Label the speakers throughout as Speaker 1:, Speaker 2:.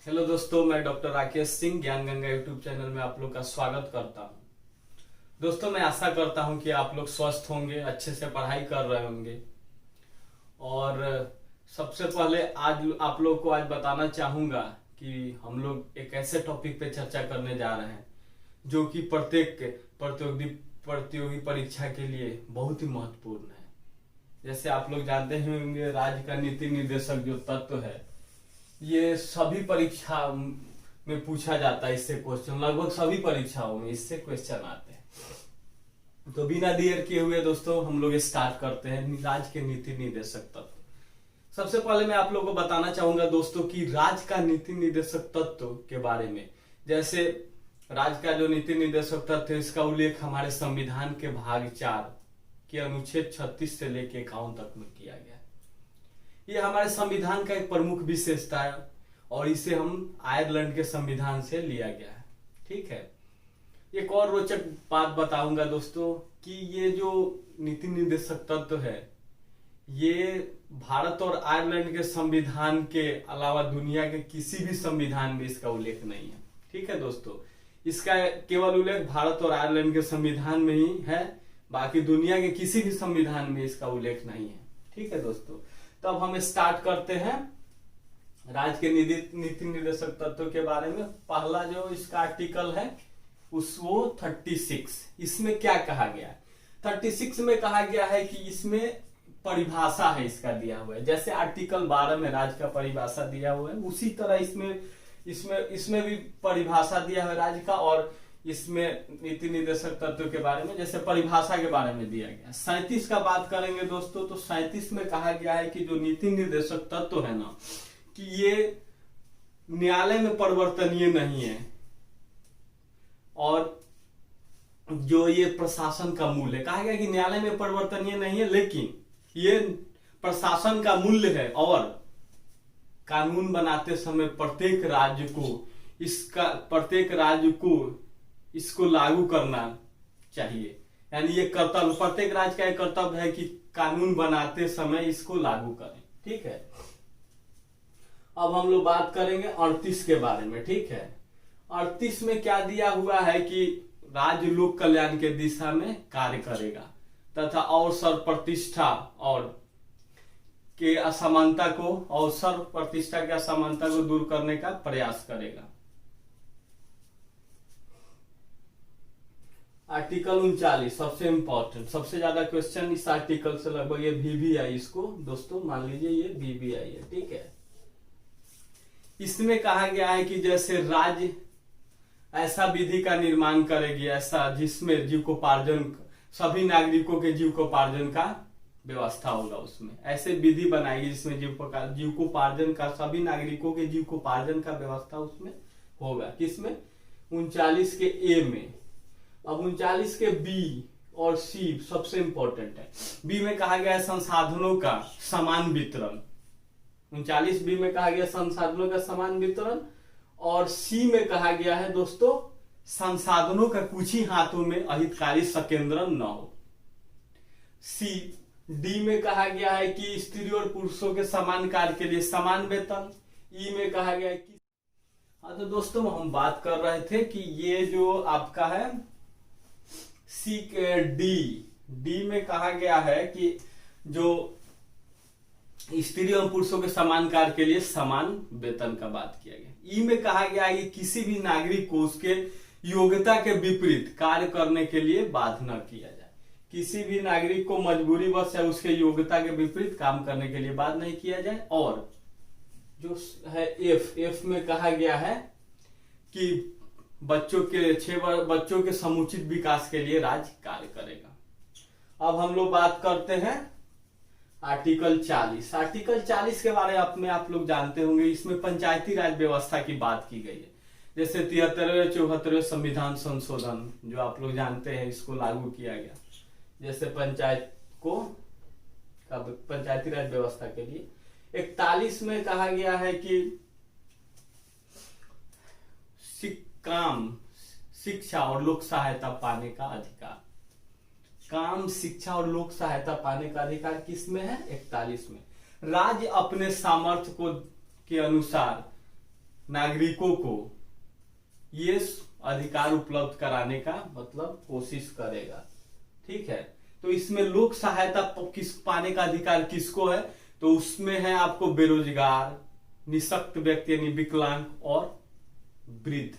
Speaker 1: Hello दोस्तों, मैं doctor Rakesh Singh ज्ञान गंगा यूट्यूब चैनल में आप लोग का स्वागत करता हूं। दोस्तों, मैं आशा करता हूं कि आप लोग स्वस्थ होंगे, अच्छे से पढ़ाई कर रहे होंगे। और सबसे पहले आज आप लोग को आज बताना चाहूंगा कि हम लोग एक ऐसे टॉपिक पे चर्चा करने जा रहे हैं जो कि प्रत्येक प्रतियोगी परीक्षा के लिए बहुत ही महत्वपूर्ण है। जैसे आप लोग जानते होंगे, राज्य का नीति निर्देशक जो तत्व है, ये सभी परीक्षा में पूछा जाता है। इससे क्वेश्चन लगभग सभी परीक्षाओं में इससे क्वेश्चन आते हैं। तो बिना देर किए हुए दोस्तों, हम लोग स्टार्ट करते हैं राज्य के नीति निर्देशक तत्व। सबसे पहले मैं आप लोगों को बताना चाहूंगा दोस्तों कि राज्य का नीति निर्देशक तत्व के बारे में। जैसे राज्य का जो नीति निर्देशक तत्व है, इसका उल्लेख हमारे संविधान के भाग 4 के अनुच्छेद 36 से लेकर 51 तक में किया गया है। ये हमारे संविधान का एक प्रमुख विशेषता है और इसे हम आयरलैंड के संविधान से लिया गया है। ठीक है। एक और रोचक बात बताऊंगा दोस्तों कि ये जो नीति निर्देशक तत्व है, ये भारत और आयरलैंड के संविधान के अलावा दुनिया के किसी भी संविधान में इसका उल्लेख नहीं है। ठीक है दोस्तों, इसका केवल उल्लेख भारत और आयरलैंड के संविधान में ही है, बाकी दुनिया के किसी भी संविधान में इसका उल्लेख नहीं है। ठीक है दोस्तों, तब हम स्टार्ट करते हैं राज्य के नीति निर्देशक तत्व के बारे में। पहला जो इसका आर्टिकल है वो 36। इसमें क्या कहा गया है? 36 में कहा गया है कि इसमें परिभाषा है, इसका दिया हुआ है। जैसे आर्टिकल 12 में राज्य का परिभाषा दिया हुआ है, उसी तरह इसमें भी परिभाषा दिया है राज्य का। और इसमें नीति निर्देशक तत्व के बारे में, जैसे परिभाषा के बारे में दिया गया। 37 का बात करेंगे दोस्तों, तो 37 में कहा गया है कि जो नीति निर्देशक तत्व है ना, कि ये न्यायालय में परिवर्तनीय नहीं है और जो ये प्रशासन का मूल्य है। कहा गया कि न्यायालय में परिवर्तनीय नहीं है, लेकिन ये प्रशासन का मूल्य है और कानून बनाते समय प्रत्येक राज्य को इसको लागू करना चाहिए। यानी ये कर्तव्य, प्रत्येक राज्य का एक कर्तव्य है कि कानून बनाते समय इसको लागू करें। ठीक है। अब हम लोग बात करेंगे 38 के बारे में। ठीक है। 38 में क्या दिया हुआ है कि राज्य लोक कल्याण के दिशा में कार्य करेगा तथा अवसर प्रतिष्ठा और के असमानता को दूर करने का प्रयास करेगा। आर्टिकल 39 सबसे इंपॉर्टेंट, सबसे ज्यादा क्वेश्चन इस आर्टिकल से लगभग ये VVI, इसको दोस्तों मान लीजिए ये VVI है। ठीक है। इसमें कहा गया है कि जैसे राज्य ऐसा विधि का निर्माण करेगी, ऐसा जिसमें जीविकोपार्जन, सभी नागरिकों के जीविकोपार्जन का व्यवस्था होगा। उसमें ऐसे विधि बनाएगी जिसमें जीविकोपार्जन का, सभी नागरिकों के जीविकोपार्जन का व्यवस्था उसमें होगा। किसमें? 39 के A में। अब 39 के B और C सबसे इंपॉर्टेंट है। B में कहा गया है संसाधनों का समान वितरण। 39 B में कहा गया संसाधनों का समान वितरण, और C में कहा गया है दोस्तों संसाधनों का कुछ ही हाथों में अहितकारी संकेंद्रण न हो। D में कहा गया है कि स्त्री और पुरुषों के समान कार्य के लिए समान वेतन। E में कहा गया है कि हाँ, तो दोस्तों हम बात कर रहे थे कि ये जो आपका है D में कहा गया है कि जो स्त्री और पुरुषों के समान कार्य के लिए समान वेतन का बात किया गया। E में कहा गया है कि किसी भी नागरिक को उसके योग्यता के विपरीत कार्य करने के लिए बाध्य न किया जाए। किसी भी नागरिक को मजबूरी वश या उसके योग्यता के विपरीत काम करने के लिए बाध्य नहीं किया जाए। और जो है F में कहा गया है कि बच्चों के समुचित विकास के लिए राज्य कार्य करेगा। अब हम लोग बात करते हैं आर्टिकल 40। आर्टिकल 40 के बारे में आप लोग जानते होंगे। इसमें पंचायती राज व्यवस्था की बात की गई है। जैसे 73वें 74वें संविधान संशोधन जो आप लोग जानते हैं, इसको लागू किया गया। जैसे पंचायती राज व्यवस्था के लिए 41 में कहा गया है कि शिक्षा और लोक सहायता पाने का अधिकार। काम, शिक्षा और लोक सहायता पाने का अधिकार किसमें है? 41 में। राज्य अपने सामर्थ्य के अनुसार नागरिकों को ये अधिकार उपलब्ध कराने का मतलब कोशिश करेगा। ठीक है, तो इसमें लोक सहायता किस पाने का अधिकार किसको है, तो उसमें है आपको बेरोजगार, निःशक्त व्यक्ति यानी विकलांग और वृद्ध,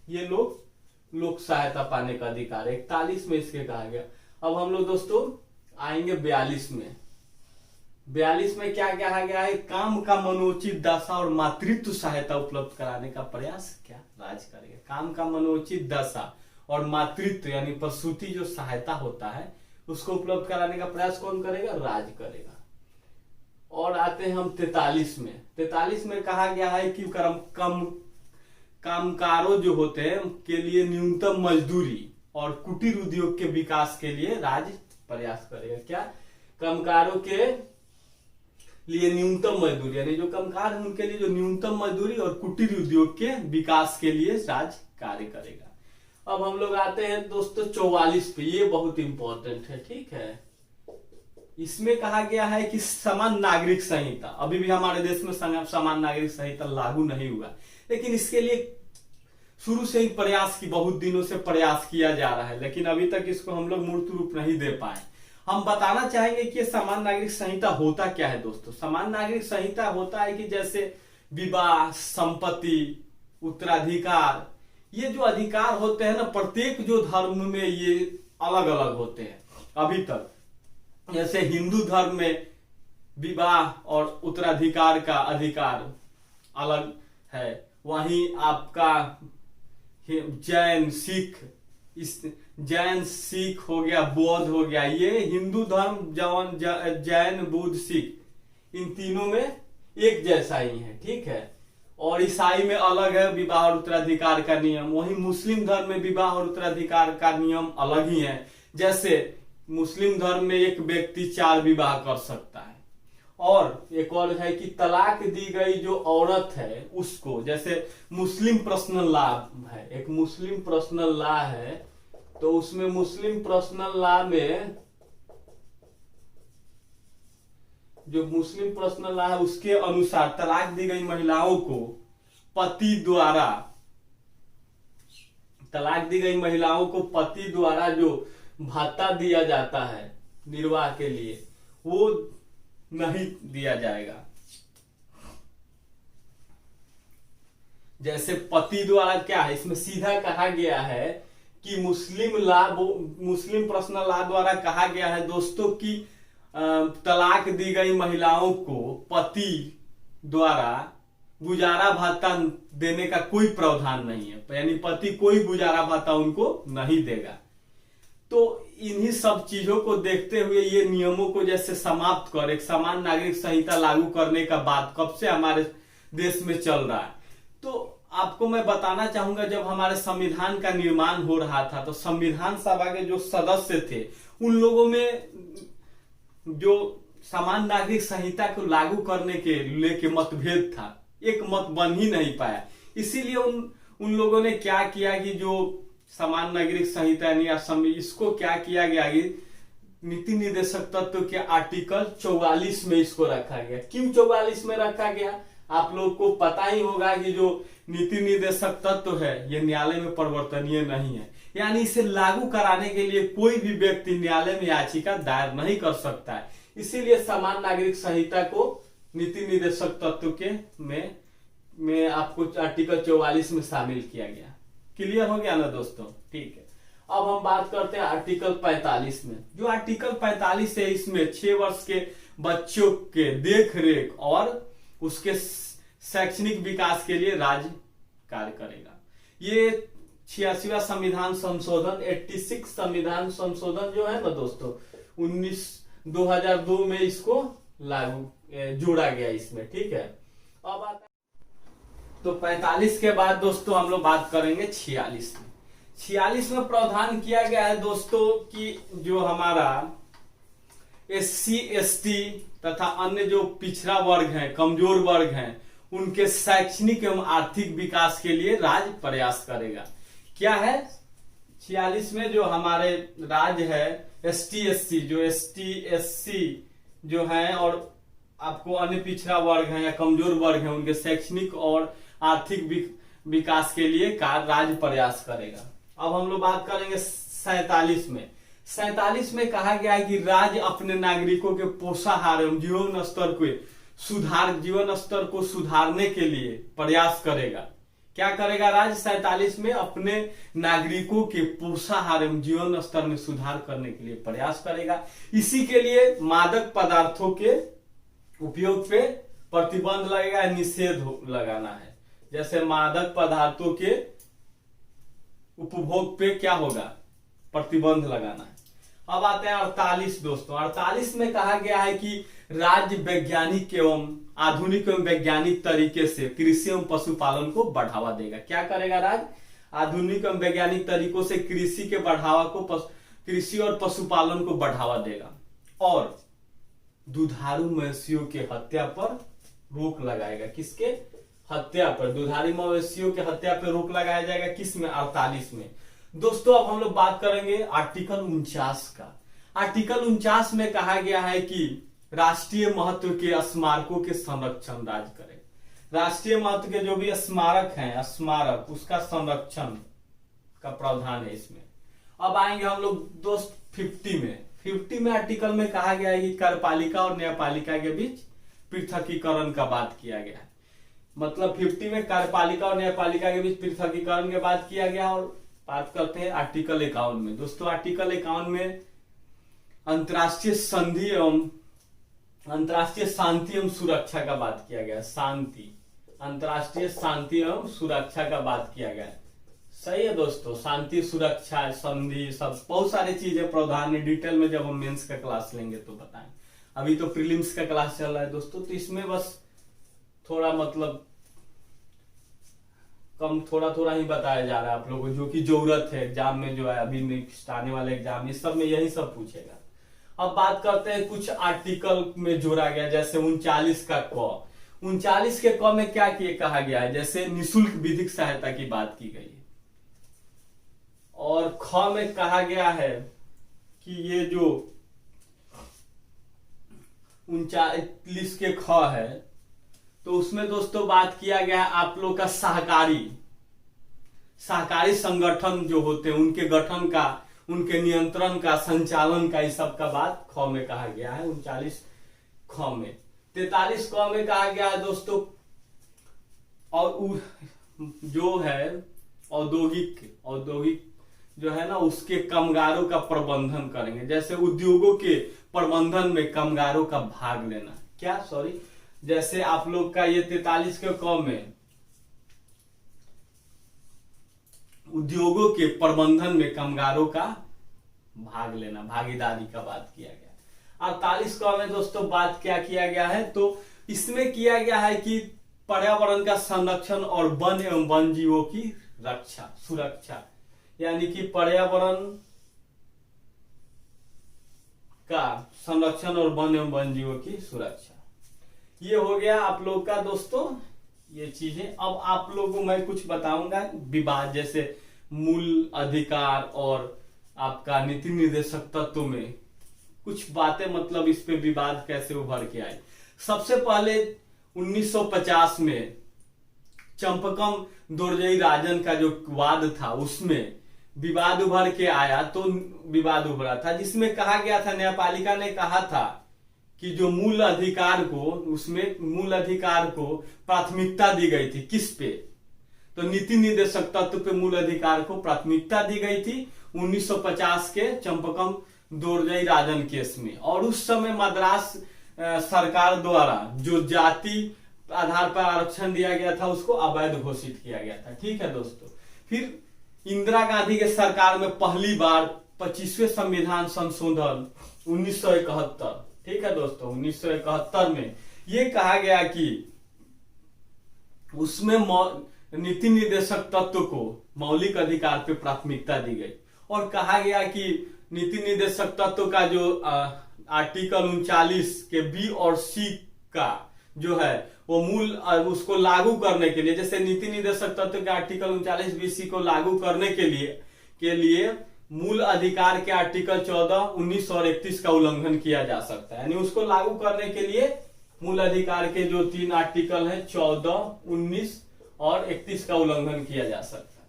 Speaker 1: ये लोग लोक सहायता पाने का अधिकार है। 41 में इसके कहा गया। अब हम लोग दोस्तों आएंगे 42 में। 42 में क्या कहा गया है, काम का मनोचित दशा और मातृत्व सहायता उपलब्ध कराने का प्रयास क्या राज करेगा। काम का मनोचित दशा और मातृत्व यानी प्रसूति जो सहायता होता है उसको उपलब्ध कराने का प्रयास कौन करेगा, राज करेगा। और आते हैं हम 43 में। 43 में कहा गया है कि कामगारों जो होते हैं के लिए न्यूनतम मजदूरी और कुटीर उद्योग के विकास के लिए राज्य प्रयास करेगा। क्या, कामगारों के लिए न्यूनतम मजदूरी यानी जो कामगार हैं उनके लिए जो न्यूनतम मजदूरी और कुटीर उद्योग के विकास के लिए राज्य कार्य करेगा। अब हम लोग आते हैं दोस्तों 44 पे, ये बहुत इंपॉर्टेंट है। ठीक है, इसमें कहा गया है कि समान नागरिक संहिता, अभी भी हमारे देश में समान नागरिक संहिता लागू नहीं हुआ, लेकिन इसके लिए शुरू से ही प्रयास की, बहुत दिनों से प्रयास किया जा रहा है, लेकिन अभी तक इसको हम लोग मूर्त रूप नहीं दे पाए। हम बताना चाहेंगे कि समान नागरिक संहिता होता क्या है दोस्तों। समान नागरिक संहिता होता है कि जैसे विवाह, संपत्ति, उत्तराधिकार, ये जो अधिकार होते हैं ना, प्रत्येक जो धर्म में ये अलग अलग होते हैं। अभी तक जैसे हिंदू धर्म में विवाह और उत्तराधिकार का अधिकार अलग है, वहीं आपका जैन सिख हो गया, बौद्ध हो गया, ये हिंदू धर्म जैन बुद्ध सिख इन तीनों में एक जैसा ही है। ठीक है, और ईसाई में अलग है विवाह और उत्तराधिकार का नियम, वहीं मुस्लिम धर्म में विवाह और उत्तराधिकार का नियम अलग ही है। जैसे मुस्लिम धर्म में एक व्यक्ति 4 विवाह कर सकता है, और एक और है कि तलाक दी गई जो औरत है उसको, जैसे मुस्लिम पर्सनल लॉ है, एक मुस्लिम पर्सनल लॉ है, तो उसमें मुस्लिम पर्सनल लॉ में जो मुस्लिम पर्सनल लॉ है उसके अनुसार तलाक दी गई महिलाओं को पति द्वारा, तलाक दी गई महिलाओं को पति द्वारा जो भत्ता दिया जाता है निर्वाह के लिए, वो नहीं दिया जाएगा। जैसे पति द्वारा क्या है, इसमें सीधा कहा गया है कि मुस्लिम पर्सनल लॉ द्वारा कहा गया है दोस्तों कि तलाक दी गई महिलाओं को पति द्वारा गुजारा भत्ता देने का कोई प्रावधान नहीं है, यानी पति कोई गुजारा भत्ता उनको नहीं देगा। तो इन्हीं सब चीजों को देखते हुए ये नियमों को जैसे समाप्त कर एक समान नागरिक संहिता लागू करने का बात कब से हमारे देश में चल रहा है। तो आपको मैं बताना चाहूंगा, जब हमारे संविधान का निर्माण हो रहा था तो संविधान सभा के जो सदस्य थे उन लोगों में जो समान नागरिक संहिता को लागू करने के लेके मतभेद था, एक मत बन ही नहीं पाया। इसीलिए उन लोगों ने क्या किया कि जो समान नागरिक संहिता यानी इसको क्या किया गया कि नीति निर्देशक तत्व के आर्टिकल 44 में इसको रखा गया। क्यों 44 में रखा गया, आप लोग को पता ही होगा कि जो नीति निर्देशक तत्व है ये न्यायालय में परिवर्तनीय नहीं है, यानी इसे लागू कराने के लिए कोई भी व्यक्ति न्यायालय में याचिका दायर नहीं कर सकता है। इसीलिए समान नागरिक संहिता को नीति निर्देशक तत्व के में आपको आर्टिकल 44 में शामिल किया गया। क्लियर हो गया ना दोस्तों, ठीक है। अब हम बात करते हैं आर्टिकल 45 में। जो आर्टिकल 45 है इसमें 6 वर्ष के बच्चों के देख रेख और उसके शैक्षणिक विकास के लिए राज्य कार्य करेगा। ये 86वां संविधान संशोधन 86 संविधान संशोधन जो है ना दोस्तों 2002 में इसको लागू जोड़ा गया इसमें, ठीक है। अब आता तो 45 के बाद दोस्तों हम लोग बात करेंगे 46 में। 46 में प्रावधान किया गया है दोस्तों कि जो हमारा SC ST तथा अन्य जो पिछड़ा वर्ग है, कमजोर वर्ग हैं, उनके शैक्षणिक एवं आर्थिक विकास के लिए राज्य प्रयास करेगा। क्या है 46 में जो हमारे राज्य है ST SC जो ST SC जो है और आपको अन्य पिछड़ा वर्ग है या कमजोर वर्ग है उनके शैक्षणिक और आर्थिक विकास के लिए राज्य प्रयास करेगा। अब हम लोग बात करेंगे 47 में। 47 में कहा गया है कि राज्य अपने नागरिकों के पोषाहार एवं जीवन स्तर को सुधारने के लिए प्रयास करेगा। क्या करेगा राज्य 47 में? अपने नागरिकों के पोषाहार एवं जीवन स्तर में सुधार करने के लिए प्रयास करेगा। इसी के लिए मादक पदार्थों के उपयोग पे प्रतिबंध लगेगा, निषेध लगाना है। जैसे मादक पदार्थों के उपभोग पे क्या होगा? प्रतिबंध लगाना है। अब आते हैं 48 दोस्तों। 48 में कहा गया है कि राज्य वैज्ञानिक एवं आधुनिक एवं वैज्ञानिक तरीके से कृषि एवं पशुपालन को बढ़ावा देगा। क्या करेगा राज्य? आधुनिक एवं वैज्ञानिक तरीकों से कृषि के बढ़ावा को कृषि और पशुपालन को बढ़ावा देगा और दुधारू मवेशियों के हत्या पर रोक लगाएगा। किसके हत्या पर? दुधारू मवेशियों के हत्या पर रोक लगाया जाएगा। किस में? 48 में। दोस्तों अब हम लोग बात करेंगे आर्टिकल 49 का। आर्टिकल 49 में कहा गया है कि राष्ट्रीय महत्व के स्मारकों के संरक्षण राज्य करे। राष्ट्रीय महत्व के जो भी स्मारक हैं, स्मारक, उसका संरक्षण का प्रावधान है इसमें। अब आएंगे हम लोग दोस्त 50 में। 50 में आर्टिकल में कहा गया है कि कार्यपालिका और न्यायपालिका के बीच पृथकीकरण का बात किया गया है। मतलब 50 में कार्यपालिका और न्यायपालिका के बीच पृथकीकरण के बात किया गया। और बात करते हैं आर्टिकल 51 में। दोस्तों आर्टिकल 51 में अंतर्राष्ट्रीय संधि एवं अंतर्राष्ट्रीय शांति एवं सुरक्षा का बात किया गया। शांति, अंतर्राष्ट्रीय शांति एवं सुरक्षा का बात किया गया। सही है दोस्तों, शांति, सुरक्षा, संधि, सब बहुत सारी चीजें प्रावधान है। डिटेल में जब हम मेंस का क्लास लेंगे तो बताएं। अभी तो प्रीलिम्स का क्लास चल रहा है दोस्तों, तो इसमें बस थोड़ा मतलब कम थोड़ा ही बताया जा रहा है आप लोगों को, जो कि जरूरत है एग्जाम में, जो है अभी नेक्स्ट आने वाले एग्जाम, इस सब में यही सब पूछेगा। अब बात करते हैं कुछ आर्टिकल में जोड़ा गया, जैसे 39 का क। 39 के क में क्या कहा गया है? जैसे निःशुल्क विधिक सहायता की बात की गई है। और ख में कहा गया है कि ये जो 39 के ख है, तो उसमें दोस्तों बात किया गया है आप लोग का सहकारी संगठन जो होते हैं उनके गठन का, उनके नियंत्रण का, संचालन का, इस सब का बात ख में कहा गया है 39 ख में। 43 क में कहा गया है दोस्तों, और जो है औद्योगिक जो है ना, उसके कामगारों का प्रबंधन करेंगे। जैसे उद्योगों के प्रबंधन में कामगारों का भाग लेना। जैसे आप लोग का ये 43 के क में उद्योगों के प्रबंधन में कामगारों का भाग लेना, भागीदारी का बात किया गया। 48 क में दोस्तों बात क्या किया गया है? तो इसमें किया गया है कि पर्यावरण का संरक्षण और वन एवं वन जीवों की सुरक्षा, यानी कि पर्यावरण का संरक्षण और वन एवं वन जीवों की सुरक्षा। ये हो गया आप लोग का दोस्तों ये चीजें। अब आप लोगों को मैं कुछ बताऊंगा विवाद, जैसे मूल अधिकार और आपका नीति निर्देशक तत्व में कुछ बातें, मतलब इस पे विवाद कैसे उभर के आई। सबसे पहले 1950 में चंपकम दोरजई राजन का जो वाद था उसमें विवाद उभर के आया। तो विवाद उभरा था जिसमें कहा गया था, न्यायपालिका ने कहा था कि जो मूल अधिकार को, उसमें मूल अधिकार को प्राथमिकता दी गई थी। किस पे? तो नीति निर्देशक तत्व पे मूल अधिकार को प्राथमिकता दी गई थी 1950 के चंपकम दोरजई राजन केस में। और उस समय मद्रास सरकार द्वारा जो जाति आधार पर आरक्षण दिया गया था उसको अवैध घोषित किया गया था। ठीक है दोस्तों। फिर इंदिरा गांधी के सरकार में पहली बार 25वें संविधान संशोधन 1971, ठीक है दोस्तों, 1971 में ये कहा गया कि उसमें नीति निर्देशक तत्व को मौलिक अधिकार पे प्राथमिकता दी गई और कहा गया कि नीति निर्देशक तत्व का जो आर्टिकल 39 के बी और सी का जो है वो मूल उसको लागू करने के लिए, जैसे नीति निर्देशक तत्व के आर्टिकल 39 बी को लागू करने के लिए मूल अधिकार के आर्टिकल 14, 19 और 31 का उल्लंघन किया जा सकता है। यानी उसको लागू करने के लिए मूल अधिकार के जो 3 आर्टिकल हैं 14, 19 और 31 का उल्लंघन किया जा सकता है।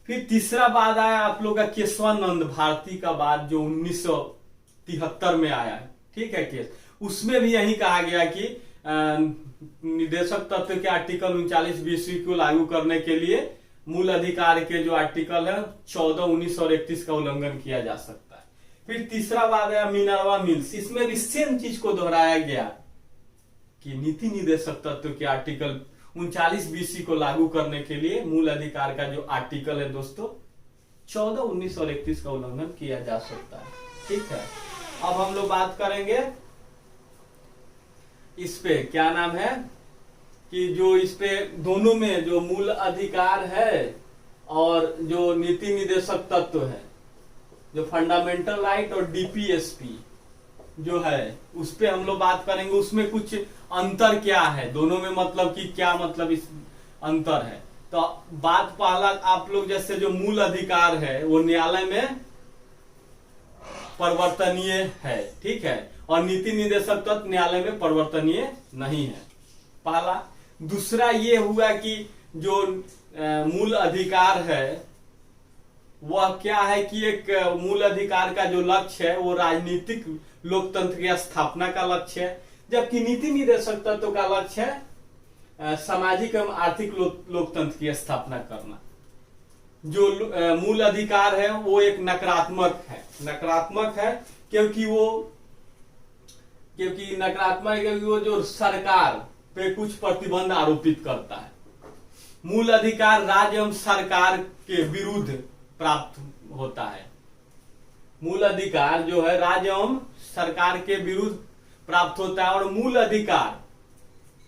Speaker 1: फिर तीसरा बाद आया आप लोग का केशवानंद भारती का बाद जो 1973 में आया है, ठीक है केस। उसमें भी यही कहा गया कि निदेशक तत्व के आर्टिकल 39-20 को लागू करने के लिए मूल अधिकार के जो आर्टिकल है 14, 19 और 31 का उल्लंघन किया जा सकता है। फिर तीसरा बात है मिनर्वा मिल्स, इसमें भी सेम चीज को दोहराया गया कि नीति निदेशक तत्व के आर्टिकल 39-20 को लागू करने के लिए मूल अधिकार का जो आर्टिकल है दोस्तों 14, 19 और 31 का उल्लंघन किया जा सकता है, ठीक है। अब हम लोग बात करेंगे इस पे, क्या नाम है कि जो इस पे दोनों में जो मूल अधिकार है और जो नीति निदेशक तत्व है, जो फंडामेंटल राइट और डीपीएसपी जो है उस पे हम लोग बात करेंगे। उसमें कुछ अंतर क्या है दोनों में, मतलब कि क्या मतलब इस अंतर है। तो बात पहला आप लोग जैसे जो मूल अधिकार है वो न्यायालय में परिवर्तनीय है, ठीक है, और नीति निदेशक तत्व न्यायालय में परिवर्तनीय नहीं है, पहला। दूसरा ये हुआ कि जो मूल अधिकार है वह क्या है कि एक मूल अधिकार का जो लक्ष्य है वो राजनीतिक लोकतंत्र की स्थापना का लक्ष्य है, जबकि नीति निदेशक तत्व का लक्ष्य है सामाजिक एवं आर्थिक लोकतंत्र की स्थापना करना। जो मूल अधिकार है वो एक नकारात्मक है क्योंकि वो जो सरकार पे कुछ प्रतिबंध आरोपित करता है। मूल अधिकार राज्य एवं सरकार के विरुद्ध प्राप्त होता है। मूल अधिकार जो है राज्य एवं सरकार के विरुद्ध प्राप्त होता है, और मूल अधिकार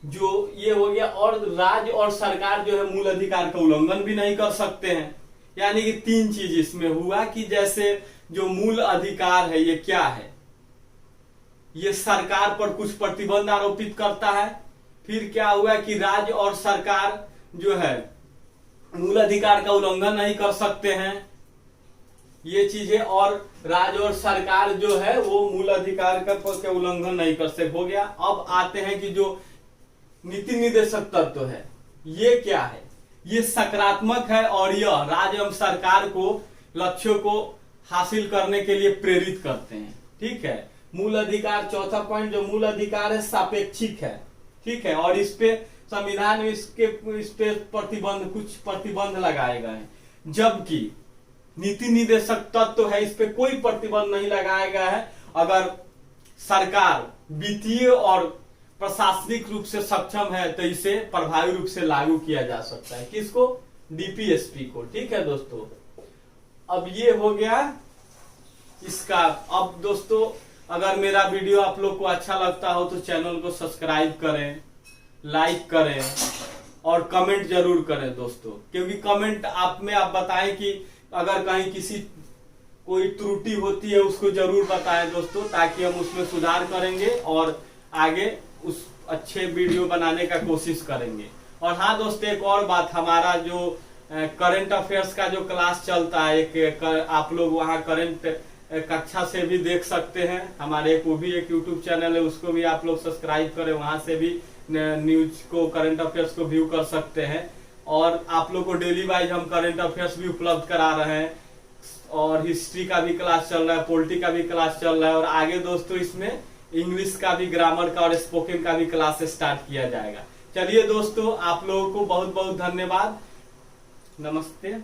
Speaker 1: जो ये हो गया, और राज्य और सरकार जो है मूल अधिकार का उल्लंघन भी नहीं कर सकते हैं। यानी कि 3 चीज इसमें हुआ कि जैसे जो मूल अधिकार है ये क्या है, ये सरकार पर कुछ प्रतिबंध आरोपित करता है। फिर क्या हुआ कि राज्य और सरकार जो है मूल अधिकार का उल्लंघन नहीं कर सकते हैं, ये चीजें, और राज्य और सरकार जो है वो मूल अधिकार का उल्लंघन नहीं कर सकते, हो गया। अब आते हैं कि जो नीति निदेशक तत्व है ये क्या है, ये सकारात्मक है और यह राज्य एवं सरकार को लक्ष्यों को हासिल करने के लिए प्रेरित करते हैं, ठीक है। मूल अधिकार, चौथा पॉइंट, जो मूल अधिकार है सापेक्षिक है, ठीक है, और इस पे संविधान में इस पे कुछ प्रतिबंध लगाए गए हैं, जबकि नीति निदेशक तत्व है इस पे कोई प्रतिबंध नहीं लगाया गया है। अगर सरकार वित्तीय और प्रशासनिक रूप से सक्षम है तो इसे प्रभावी रूप से लागू किया जा सकता है, किसको, डीपीएसपी को, ठीक है दोस्तों। अब ये हो गया इसका। अब दोस्तों अगर मेरा वीडियो आप लोग को अच्छा लगता हो तो चैनल को सब्सक्राइब करें, लाइक करें और कमेंट जरूर करें दोस्तों, क्योंकि कमेंट आप बताएं कि अगर कहीं किसी कोई त्रुटि होती है उसको जरूर बताएं दोस्तों, ताकि हम उसमें सुधार करेंगे और आगे उस अच्छे वीडियो बनाने का कोशिश करेंगे। और हाँ दोस्तों, एक और बात, हमारा जो करंट अफेयर्स का जो क्लास चलता है, आप लोग वहाँ करंट कक्षा से भी देख सकते हैं। हमारे वो भी एक यूट्यूब चैनल है, उसको भी आप लोग सब्सक्राइब करें, वहां से भी न्यूज को, करंट अफेयर्स को व्यू कर सकते हैं। और आप लोग को डेली वाइज हम करंट अफेयर्स भी उपलब्ध करा रहे हैं, और हिस्ट्री का भी क्लास चल रहा है, पॉलिटी का भी क्लास चल रहा है, और आगे दोस्तों इसमें इंग्लिश का भी, ग्रामर का और स्पोकन का भी क्लास स्टार्ट किया जाएगा। चलिए दोस्तों, आप लोगों को बहुत बहुत धन्यवाद, नमस्ते।